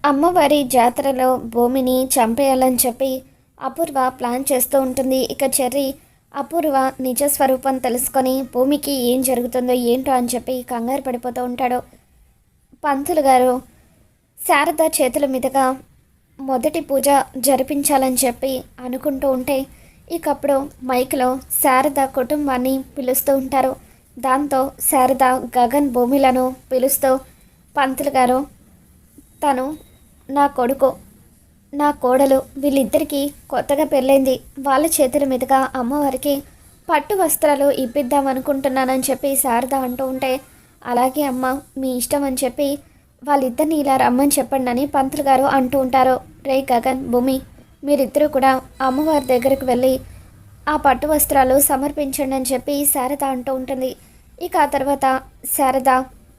అమ్మవారి జాతరలో భూమిని చంపేయాలని చెప్పి అపూర్వ ప్లాన్ చేస్తూ ఉంటుంది. ఇక చెర్రీ అపూర్వ నిజ స్వరూపం తెలుసుకొని భూమికి ఏం జరుగుతుందో ఏంటో అని చెప్పి కంగారు పడిపోతూ ఉంటాడు. పంతులు గారు శారద చేతుల మీదుగా మొదటి పూజ జరిపించాలని చెప్పి అనుకుంటూ ఉంటే ఇకప్పుడు మైక్లో శారద కుటుంబాన్ని పిలుస్తూ ఉంటారు. దాంతో శారద గగన్ భూమిలను పిలుస్తూ పంతులు గారు తను నా కొడుకు నా కోడలు వీళ్ళిద్దరికీ కొత్తగా పెళ్ళైంది, వాళ్ళ చేతుల మీదుగా అమ్మవారికి పట్టు వస్త్రాలు ఇప్పిద్దాం అనుకుంటున్నానని చెప్పి శారద అంటూ ఉంటే అలాగే అమ్మ మీ ఇష్టం అని చెప్పి వాళ్ళిద్దరిని ఇలా రమ్మని చెప్పండి అని పంతులు గారు అంటూ ఉంటారు. రే గగన్ భూమి మీరిద్దరూ కూడా అమ్మవారి దగ్గరకు వెళ్ళి ఆ పట్టు వస్త్రాలు సమర్పించండి అని చెప్పి శారద అంటూ ఉంటుంది. ఇక ఆ తర్వాత శారద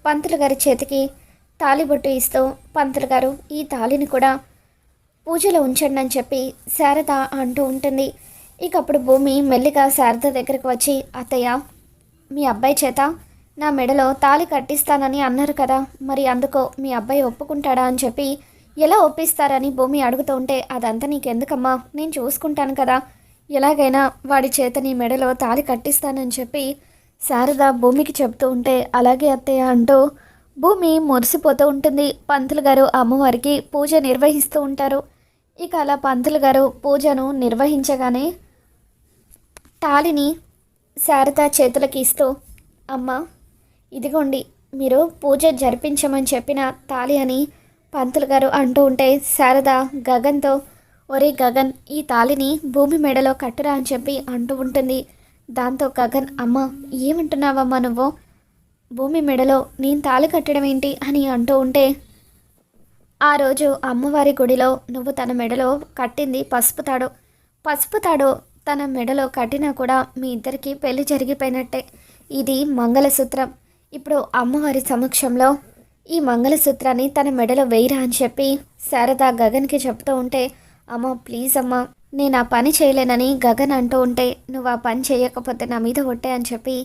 పంతులు గారి చేతికి తాళిబొట్టు ఇస్తూ పంతులు గారు ఈ తాళిని కూడా పూజలో ఉంచండి అని చెప్పి శారద అంటూ ఉంటుంది. ఇక అప్పుడు భూమి మెల్లిగా శారద దగ్గరకు వచ్చి అత్తయ్య మీ అబ్బాయి చేత నా మెడలో తాళి కట్టిస్తానని అన్నారు కదా, మరి అందుకో మీ అబ్బాయి ఒప్పుకుంటాడా అని చెప్పి ఎలా ఒప్పిస్తారని భూమి అడుగుతూ ఉంటే అదంతా నీకెందుకమ్మా నేను చూసుకుంటాను కదా, ఎలాగైనా వాడి చేత నీ మెడలో తాళి కట్టిస్తానని చెప్పి శారద భూమికి చెప్తూ ఉంటే అలాగే అత్తయ్య అంటూ భూమి మురిసిపోతూ ఉంటుంది. పంతులు గారు అమ్మవారికి పూజ నిర్వహిస్తూ ఉంటారు. ఇక అలా పంతులు గారు పూజను నిర్వహించగానే తాళిని శారద చేతులకి ఇస్తూ అమ్మ ఇదిగోండి మీరు పూజ జరిపించమని చెప్పిన తాళి అని పంతులు గారు అంటూ ఉంటే శారద గగన్తో ఒరే గగన్ ఈ తాళిని భూమి మెడలో కట్టురా అని చెప్పి అంటూ ఉంటుంది. దాంతో గగన్ అమ్మ ఏమంటున్నావమ్మా నువ్వు, భూమి మెడలో నేను తాళి కట్టడం ఏంటి అని అంటూ ఉంటే ఆ రోజు అమ్మవారి గుడిలో నువ్వు తన మెడలో కట్టింది పసుపు తాడు తన మెడలో కట్టినా కూడా మీ ఇద్దరికి పెళ్లి జరిగిపోయినట్టే. ఇది మంగళసూత్రం. ఇప్పుడు అమ్మవారి సమక్షంలో ఈ మంగళసూత్రాన్ని తన మెడలో వేయరా అని చెప్పి శారద గగన్కి చెప్తూ ఉంటే అమ్మ ప్లీజ్ అమ్మ నేను ఆ పని చేయలేనని గగన్ అంటూ ఉంటే నువ్వు ఆ పని చేయకపోతే నా మీద ఒట్టే అని చెప్పి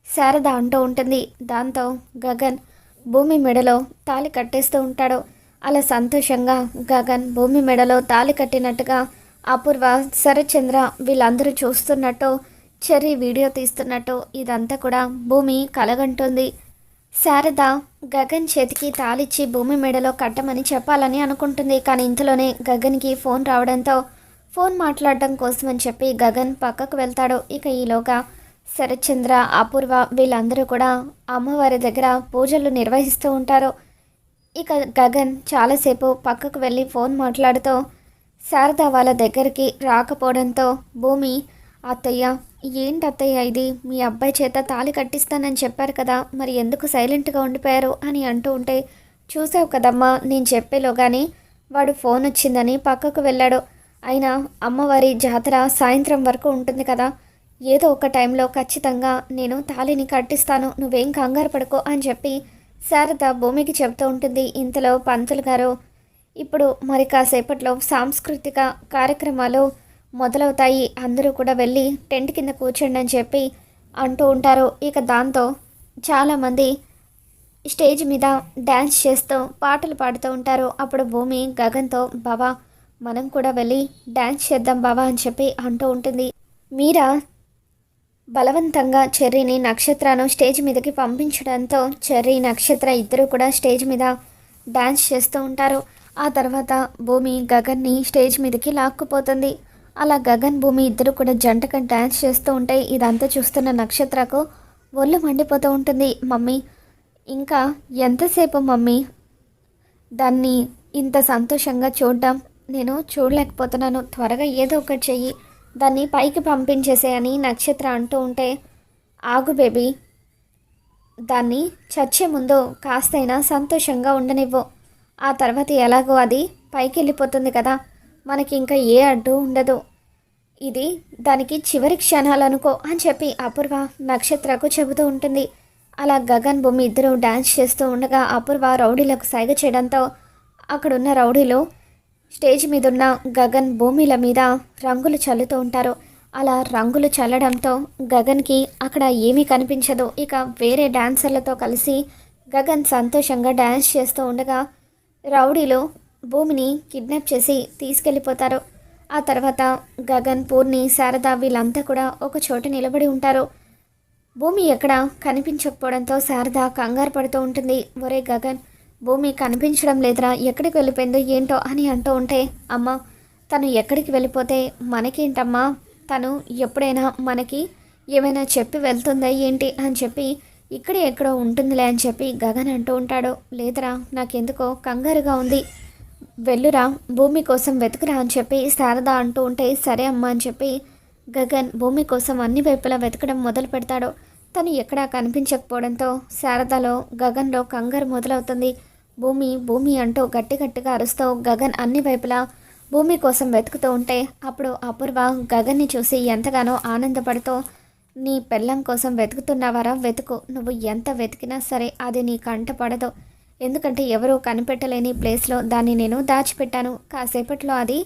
శారద అంటూ ఉంటుంది. దాంతో గగన్ భూమి మెడలో తాళి కట్టేస్తూ ఉంటాడు. అలా సంతోషంగా గగన్ భూమి మెడలో తాళి కట్టినట్టుగా అపూర్వ శరత్చంద్ర వీళ్ళందరూ చూస్తున్నట్టు చెర్రీ వీడియో తీస్తున్నట్టు ఇదంతా కూడా భూమి కలగంటుంది. శారద గగన్ చేతికి తాళిచ్చి భూమి మెడలో కట్టమని చెప్పాలని అనుకుంటుంది. కానీ ఇంతలోనే గగన్కి ఫోన్ రావడంతో ఫోన్ మాట్లాడడం కోసమని చెప్పి గగన్ పక్కకు వెళ్తాడు. ఇక ఈలోగా శరత్చంద్ర అపూర్వ వీళ్ళందరూ కూడా అమ్మవారి దగ్గర పూజలు నిర్వహిస్తూ ఉంటారు. ఇక గగన్ చాలాసేపు పక్కకు వెళ్ళి ఫోన్ మాట్లాడుతూ శారద వాళ్ళ దగ్గరికి రాకపోవడంతో భూమి అత్తయ్య ఏంటి అత్తయ్య ఇది, మీ అబ్బాయి చేత తాళి కట్టిస్తానని చెప్పారు కదా, మరి ఎందుకు సైలెంట్గా ఉండిపోయారు అని అంటూ ఉంటే చూసావు కదమ్మా నేను చెప్పేలోగానే వాడు ఫోన్ వచ్చిందని పక్కకు వెళ్ళాడు. అయినా అమ్మవారి జాతర సాయంత్రం వరకు ఉంటుంది కదా, ఏదో ఒక టైంలో ఖచ్చితంగా నేను తాళిని కట్టిస్తాను, నువ్వేం కంగారు పడుకో అని చెప్పి శారద భూమికి చెప్తూ ఉంటుంది. ఇంతలో పంతులు గారు ఇప్పుడు మరి కాసేపట్లో సాంస్కృతిక కార్యక్రమాలు మొదలవుతాయి, అందరూ కూడా వెళ్ళి టెంట్ కింద కూర్చోండి అని చెప్పి అంటూ ఉంటారు. ఇక దాంతో చాలామంది స్టేజ్ మీద డ్యాన్స్ చేస్తూ పాటలు పాడుతూ ఉంటారు. అప్పుడు భూమి గగన్తో బావా మనం కూడా వెళ్ళి డ్యాన్స్ చేద్దాం బావా అని చెప్పి అంటూ ఉంటుంది. మీరా బలవంతంగా చెర్రీని నక్షత్రను స్టేజ్ మీదకి పంపించడంతో చెర్రీ నక్షత్ర ఇద్దరు కూడా స్టేజ్ మీద డ్యాన్స్ చేస్తూ ఉంటారు. ఆ తర్వాత భూమి గగన్ని స్టేజ్ మీదకి లాక్కుపోతుంది. అలా గగన్ భూమి ఇద్దరు కూడా జంటగా డ్యాన్స్ చేస్తూ ఉంటే ఇదంతా చూస్తున్న నక్షత్రకు ఒళ్ళు మండిపోతూ ఉంటుంది. మమ్మీ ఇంకా ఎంతసేపు మమ్మీ దాన్ని ఇంత సంతోషంగా చూడడం నేను చూడలేకపోతున్నాను, త్వరగా ఏదో ఒకటి చెయ్యి, దాన్ని పైకి పంపించేసేయని నక్షత్ర అంటూ ఉంటే ఆగు బేబీ, దాన్ని చచ్చే ముందు కాస్తైనా సంతోషంగా ఉండనివ్వు, ఆ తర్వాత ఎలాగో అది పైకి వెళ్ళిపోతుంది కదా, మనకి ఇంకా ఏ అడ్డు ఉండదు, ఇది దానికి చివరి క్షణాలు అనుకో అని చెప్పి అపూర్వ నక్షత్రకు చెబుతూ ఉంటుంది. అలా గగన్ భూమి ఇద్దరు డ్యాన్స్ చేస్తూ ఉండగా అపూర్వ రౌడీలకు సైగ చేయడంతో అక్కడున్న రౌడీలు స్టేజ్ మీద ఉన్న గగన్ భూమిల మీద రంగులు చల్లుతూ ఉంటారు. అలా రంగులు చల్లడంతో గగన్కి అక్కడ ఏమీ కనిపించదు. ఇక వేరే డాన్సర్లతో కలిసి గగన్ సంతోషంగా డ్యాన్స్ చేస్తూ ఉండగా రౌడీలు భూమిని కిడ్నాప్ చేసి తీసుకెళ్ళిపోతారు. ఆ తర్వాత గగన్, పూర్ణి, శారద వీళ్ళంతా కూడా ఒక చోట నిలబడి ఉంటారు. భూమి ఎక్కడ కనిపించకపోవడంతో శారద కంగారు పడుతూ ఉంటుంది. ఒరే గగన్, భూమి కనిపించడం లేదురా, ఎక్కడికి వెళ్ళిపోయిందో ఏంటో అని అంటూ ఉంటే, అమ్మ తను ఎక్కడికి వెళ్ళిపోతే మనకేంటమ్మా, తను ఎప్పుడైనా మనకి ఏమైనా చెప్పి వెళ్తుందా ఏంటి అని చెప్పి ఇక్కడే ఎక్కడో ఉంటుందిలే అని చెప్పి గగన్ అంటూ ఉంటాడు. లేదురా, నాకెందుకో కంగారుగా ఉంది, వెళ్ళురా భూమి కోసం వెతుకురా అని చెప్పి శారద అంటూ ఉంటే, సరే అమ్మ అని చెప్పి గగన్ భూమి కోసం అన్ని వైపులా వెతకడం మొదలు పెడతాడు. తను ఎక్కడా కనిపించకపోవడంతో శారదలో, గగన్లో కంగారు మొదలవుతుంది. భూమి భూమి అంటూ గట్టి గట్టిగా అరుస్తూ గగన్ అన్ని వైపులా భూమి కోసం వెతుకుతూ ఉంటే, అప్పుడు అపూర్వ గగన్ని చూసి ఎంతగానో ఆనందపడుతూ, నీ పెళ్ళం కోసం వెతుకుతున్నావారా, వెతుకు, నువ్వు ఎంత వెతికినా సరే అది నీ కంట పడదు, ఎందుకంటే ఎవరూ కనిపెట్టలేని ప్లేస్లో దాన్ని నేను దాచిపెట్టాను, కాసేపట్లో అది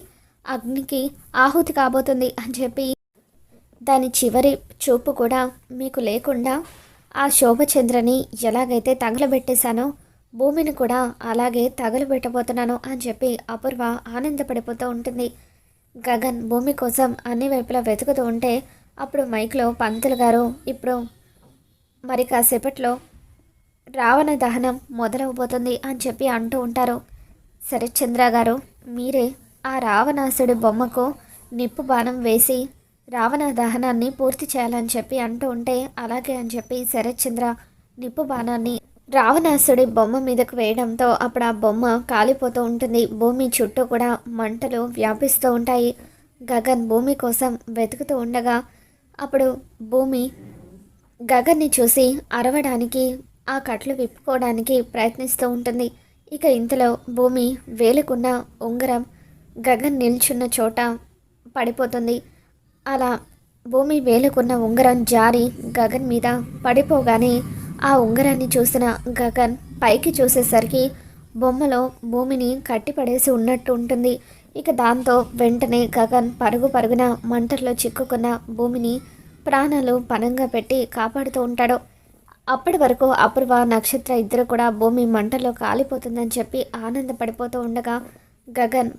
అగ్నికి ఆహుతి కాబోతుంది అని చెప్పి దాని చివరి చూపు కూడా మీకు లేకుండా ఆ శోభచంద్రని ఎలాగైతే తగలబెట్టేశానో భూమిని కూడా అలాగే తగలబెట్టబోతున్నాను అని చెప్పి అపూర్వ ఆనందపడిపోతూ ఉంటుంది. గగన్ భూమి కోసం అన్ని వైపులా వెతుకుతూ ఉంటే, అప్పుడు మైక్లో పంతులు గారు, ఇప్పుడు మరి కాసేపట్లో రావణ దహనం మొదలవబోతుంది అని చెప్పి అంటూ ఉంటారు. సరే చంద్ర గారు, మీరే ఆ రావణాసుడి బొమ్మకు నిప్పు బాణం వేసి రావణ దహనాన్ని పూర్తి చేయాలని చెప్పి అంటూ ఉంటే, అలాగే అని చెప్పి శరత్చంద్ర నిప్పు బాణాన్ని రావణాసుడి బొమ్మ మీదకు వేయడంతో అప్పుడు ఆ బొమ్మ కాలిపోతూ ఉంటుంది. భూమి చుట్టూ కూడా మంటలు వ్యాపిస్తూ ఉంటాయి. గగన్ భూమి కోసం వెతుకుతూ ఉండగా అప్పుడు భూమి గగన్ని చూసి అరవడానికి, ఆ కట్లు విప్పుకోవడానికి ప్రయత్నిస్తూ ఉంటుంది. ఇక ఇంతలో భూమి వేలుకున్న ఉంగరం గగన్ నిల్చున్న చోట పడిపోతుంది. అలా భూమి వేలుకున్న ఉంగరం జారి గగన్ మీద పడిపోగానే ఆ ఉంగరాన్ని చూసిన గగన్ పైకి చూసేసరికి బొమ్మలో భూమిని కట్టిపడేసి ఉన్నట్టు ఉంటుంది. ఇక దాంతో వెంటనే గగన్ పరుగున మంటల్లో చిక్కుకున్న భూమిని ప్రాణాలు పణంగా పెట్టి కాపాడుతూ ఉంటాడు. అప్పటి వరకు అపూర్వ, నక్షత్ర ఇద్దరు కూడా భూమి మంటల్లో కాలిపోతుందని చెప్పి ఆనందపడిపోతూ ఉండగా గగన్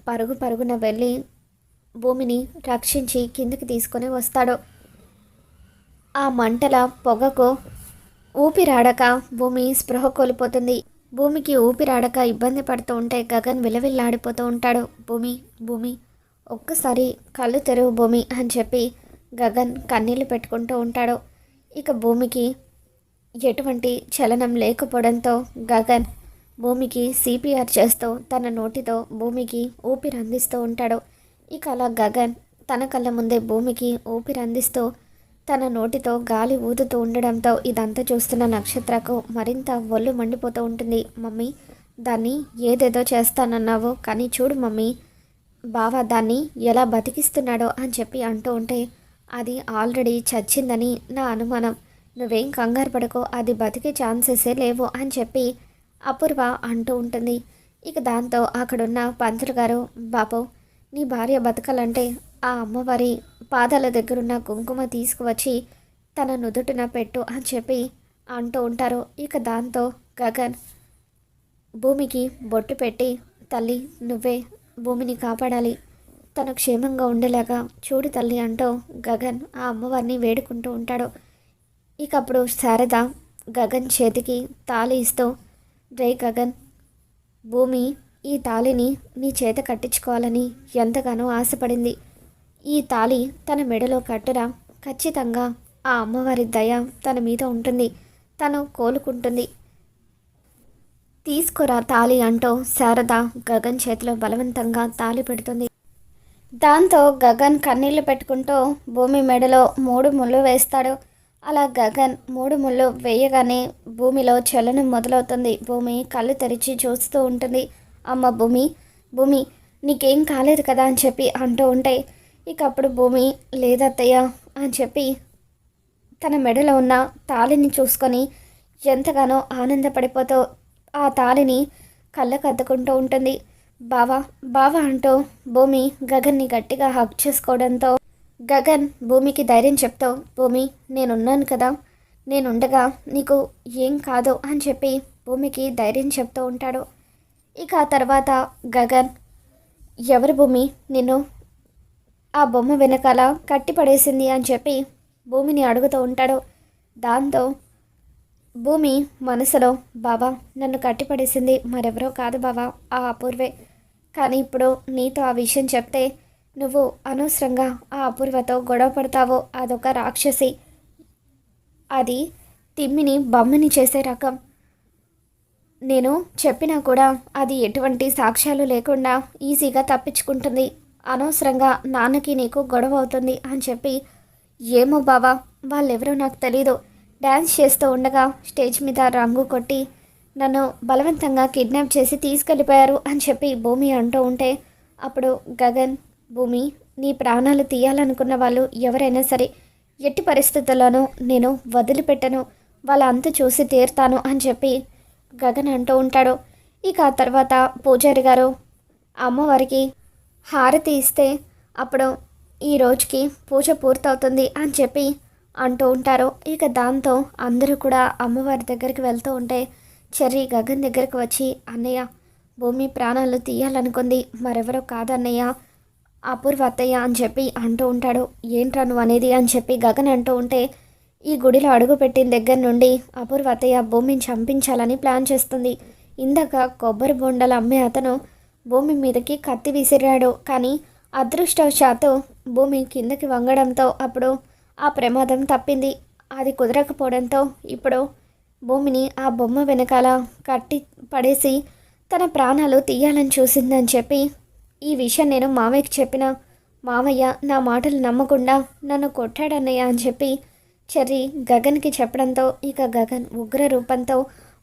పరుగున వెళ్ళి భూమిని రక్షించి కిందికి తీసుకొని వస్తాడు. ఆ మంటల పొగకు ఊపిరాడక భూమి స్పృహ కోల్పోతుంది. భూమికి ఊపిరాడక ఇబ్బంది పడుతూ ఉంటే గగన్ విలవిల్లాడిపోతూ ఉంటాడు. భూమి భూమి ఒక్కసారి కళ్ళు తెరువు భూమి అని చెప్పి గగన్ కన్నీళ్లు పెట్టుకుంటూ ఉంటాడు. ఇక భూమికి ఎటువంటి చలనం లేకపోవడంతో గగన్ భూమికి సిపిఆర్ చేస్తూ తన నోటితో భూమికి ఊపిరి అందిస్తూ ఉంటాడు. ఇక అలా గగన్ తన కళ్ళ ముందే భూమికి ఊపిరి అందిస్తూ తన నోటితో గాలి ఊదుతూ ఉండడంతో ఇదంతా చూస్తున్న నక్షత్రకు మరింత ఒళ్ళు మండిపోతూ ఉంటుంది. మమ్మీ, దాన్ని ఏదేదో చేస్తానన్నావు, కానీ చూడు మమ్మీ, బావ దాన్ని ఎలా బతికిస్తున్నాడో అని చెప్పి అంటూ ఉంటే, అది ఆల్రెడీ చచ్చిందని నా అనుమానం, నువ్వేం కంగారు పడకో, అది బతికే ఛాన్సెసే లేవు అని చెప్పి అపూర్వ అంటూ ఉంటుంది. ఇక దాంతో అక్కడున్న పంతులు గారు, బాబు నీ భార్య బతకాలంటే ఆ అమ్మవారి పాదాల దగ్గరున్న కుంకుమ తీసుకువచ్చి తన నుదుటిన పెట్టు అని చెప్పి అంటూ ఉంటారు. ఇక దాంతో గగన్ భూమికి బొట్టు పెట్టి, తల్లి నువ్వే భూమిని కాపాడాలి, తను క్షేమంగా ఉండేలాగా చూడు తల్లి అంటూ గగన్ ఆ అమ్మవారిని వేడుకుంటూ ఉంటాడు. ఇక అప్పుడు శారద గగన్ చేతికి తాళి ఇస్తూ, రే గగన్, భూమి ఈ తాళిని నీ చేత కట్టించుకోవాలని ఎంతగానో ఆశపడింది. ఈ తాళి తన మెడలో కట్టురా, ఖచ్చితంగా ఆ అమ్మవారి దయ తన మీద ఉంటుంది, తను కోలుకుంటుంది, తీసుకురా తాళి అంటూ శారద గగన్ చేతిలో బలవంతంగా తాళి పెడుతుంది. దాంతో గగన్ కన్నీళ్లు పెట్టుకుంటూ భూమి మెడలో 3 ముళ్ళు వేస్తాడు. అలా గగన్ 3 ముళ్ళు వేయగానే భూమిలో చలనం మొదలవుతుంది. భూమి కళ్ళు తెరిచి చూస్తూ ఉంటుంది. అమ్మ భూమి, భూమి నీకేం కాలేదు కదా అని చెప్పి అంటూ ఉంటే, ఇక అప్పుడు భూమి లేదత్తయ్య అని చెప్పి తన మెడలో ఉన్న తాళిని చూసుకొని ఎంతగానో ఆనందపడిపోతూ ఆ తాళిని కళ్ళకు అద్దుకుంటూ ఉంటుంది. బావా బావా అంటూ భూమి గగన్ని గట్టిగా హగ్ చేసుకోవడంతో గగన్ భూమికి ధైర్యం చెప్తూ, భూమి నేనున్నాను కదా, నేనుండగా నీకు ఏం కాదు అని చెప్పి భూమికి ధైర్యం చెప్తూ ఉంటాడు. ఇక ఆ తర్వాత గగన్, ఎవరి భూమి నిన్ను ఆ బొమ్మ వెనకాల కట్టి పడేసింది అని చెప్పి భూమిని అడుగుతూ ఉంటాడు. దాంతో భూమి మనసులో, బావా నన్ను కట్టిపడేసింది మరెవరో కాదు బావా, ఆ అపూర్వే. కానీ ఇప్పుడు నీతో ఆ విషయం చెప్తే నువ్వు అనవసరంగా ఆ అపూర్వతో గొడవ పడతావో, అదొక రాక్షసి, అది తిమ్మిని బమ్మిని చేసే రకం. నేను చెప్పినా కూడా అది ఎటువంటి సాక్ష్యాలు లేకుండా ఈజీగా తప్పించుకుంటుంది. అనవసరంగా నాన్నకి నీకు గొడవ అవుతుంది అని చెప్పి, ఏమో బావా, వాళ్ళెవరో నాకు తెలీదు, డ్యాన్స్ చేస్తూ ఉండగా స్టేజ్ మీద రంగు కొట్టి నన్ను బలవంతంగా కిడ్నాప్ చేసి తీసుకెళ్ళిపోయారు అని చెప్పి భూమి అంటూ ఉంటే, అప్పుడు గగన్, భూమి, నీ ప్రాణాలు తీయాలనుకున్న వాళ్ళు ఎవరైనా సరే ఎట్టి పరిస్థితుల్లోనూ నేను వదిలిపెట్టను, వాళ్ళ అంతు చూసి తీరుతాను అని చెప్పి గగన్ అంటూ ఉంటాడు. ఇక ఆ తర్వాత పూజారి గారు అమ్మవారికి హారతి ఇస్తే అప్పుడు ఈ రోజుకి పూజ పూర్తవుతుంది అని చెప్పి అంటూ ఉంటారు. ఇక దాంతో అందరూ కూడా అమ్మవారి దగ్గరికి వెళ్తూ ఉంటే చెర్రీ గగన్ దగ్గరికి వచ్చి, అన్నయ్య, భూమి ప్రాణాలు తీయాలనుకుంది మరెవరో కాదన్నయ్య, అపూర్వ అత్తయ్య అని చెప్పి అంటూ ఉంటాడు. ఏంట్రా నువ్వు అనేది అని చెప్పి గగన్ అంటూ ఉంటే, ఈ గుడిలో అడుగుపెట్టిన దగ్గర నుండి అపూర్వ అత్తయ్య భూమిని చంపించాలని ప్లాన్ చేస్తుంది. ఇందాక కొబ్బరి బొండలు అమ్మే అతను భూమి మీదకి కత్తి విసిరాడు, కానీ అదృష్టవశాత్తు భూమి కిందకి వంగడంతో అప్పుడు ఆ ప్రమాదం తప్పింది. అది కుదరకపోవడంతో ఇప్పుడు భూమిని ఆ బొమ్మ వెనకాల కట్టి పడేసి తన ప్రాణాలు తీయాలని చూసిందని చెప్పి ఈ విషయం నేను మామయ్యకి చెప్పిన, మామయ్య నా మాటలు నమ్మకుండా నన్ను కొట్టాడన్నయ్య అని చెప్పి చెర్రీ గగన్కి చెప్పడంతో ఇక గగన్ ఉగ్ర రూపంతో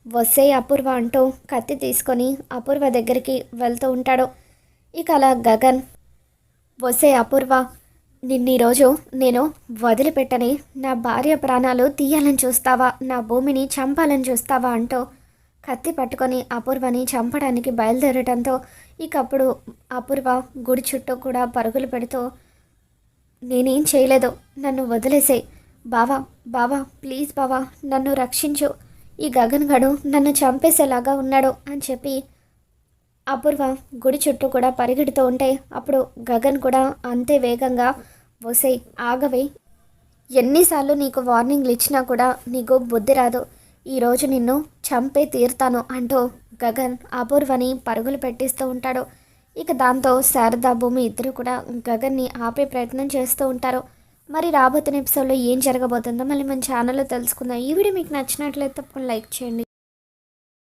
వస్తే అపూర్వ అంటూ కత్తి తీసుకొని అపూర్వ దగ్గరికి వెళ్తూ ఉంటాడు. ఇక అలా గగన్, వస్తే అపూర్వ, నిన్నీరోజు నేను వదిలిపెట్టని, నా భార్య ప్రాణాలు తీయాలని చూస్తావా, నా భూమిని చంపాలని చూస్తావా అంటూ కత్తి పట్టుకొని అపూర్వని చంపడానికి బయలుదేరటంతో ఇక అప్పుడు అపూర్వ గుడి చుట్టూ కూడా పరుగులు పెడుతూ, నేనేం చేయలేదు, నన్ను వదిలేసే బావా, బావా ప్లీజ్ బావా నన్ను రక్షించు, ఈ గగన్ గడు నన్ను చంపేసేలాగా ఉన్నాడు అని చెప్పి అపూర్వ గుడి చుట్టూ కూడా పరిగెడుతూ ఉంటే అప్పుడు గగన్ కూడా అంతే వేగంగా, వసే ఆగవే, ఎన్నిసార్లు నీకు వార్నింగ్లు ఇచ్చినా కూడా నీకు బుద్ధి రాదు, ఈరోజు నిన్ను చంపే తీరుతాను అంటూ గగన్ అపూర్వని పరుగులు పెట్టిస్తూ ఉంటాడు. ఇక దాంతో శారదా భూమి ఇద్దరు కూడా గగన్ని ఆపే ప్రయత్నం చేస్తూ ఉంటారు. మరి రాబోతున్న ఎపిసోడ్లో ఏం జరగబోతుందో మళ్ళీ మన ఛానల్లో తెలుసుకుందాం. ఈ వీడియో మీకు నచ్చినట్లయితే తప్పకుండా లైక్ చేయండి.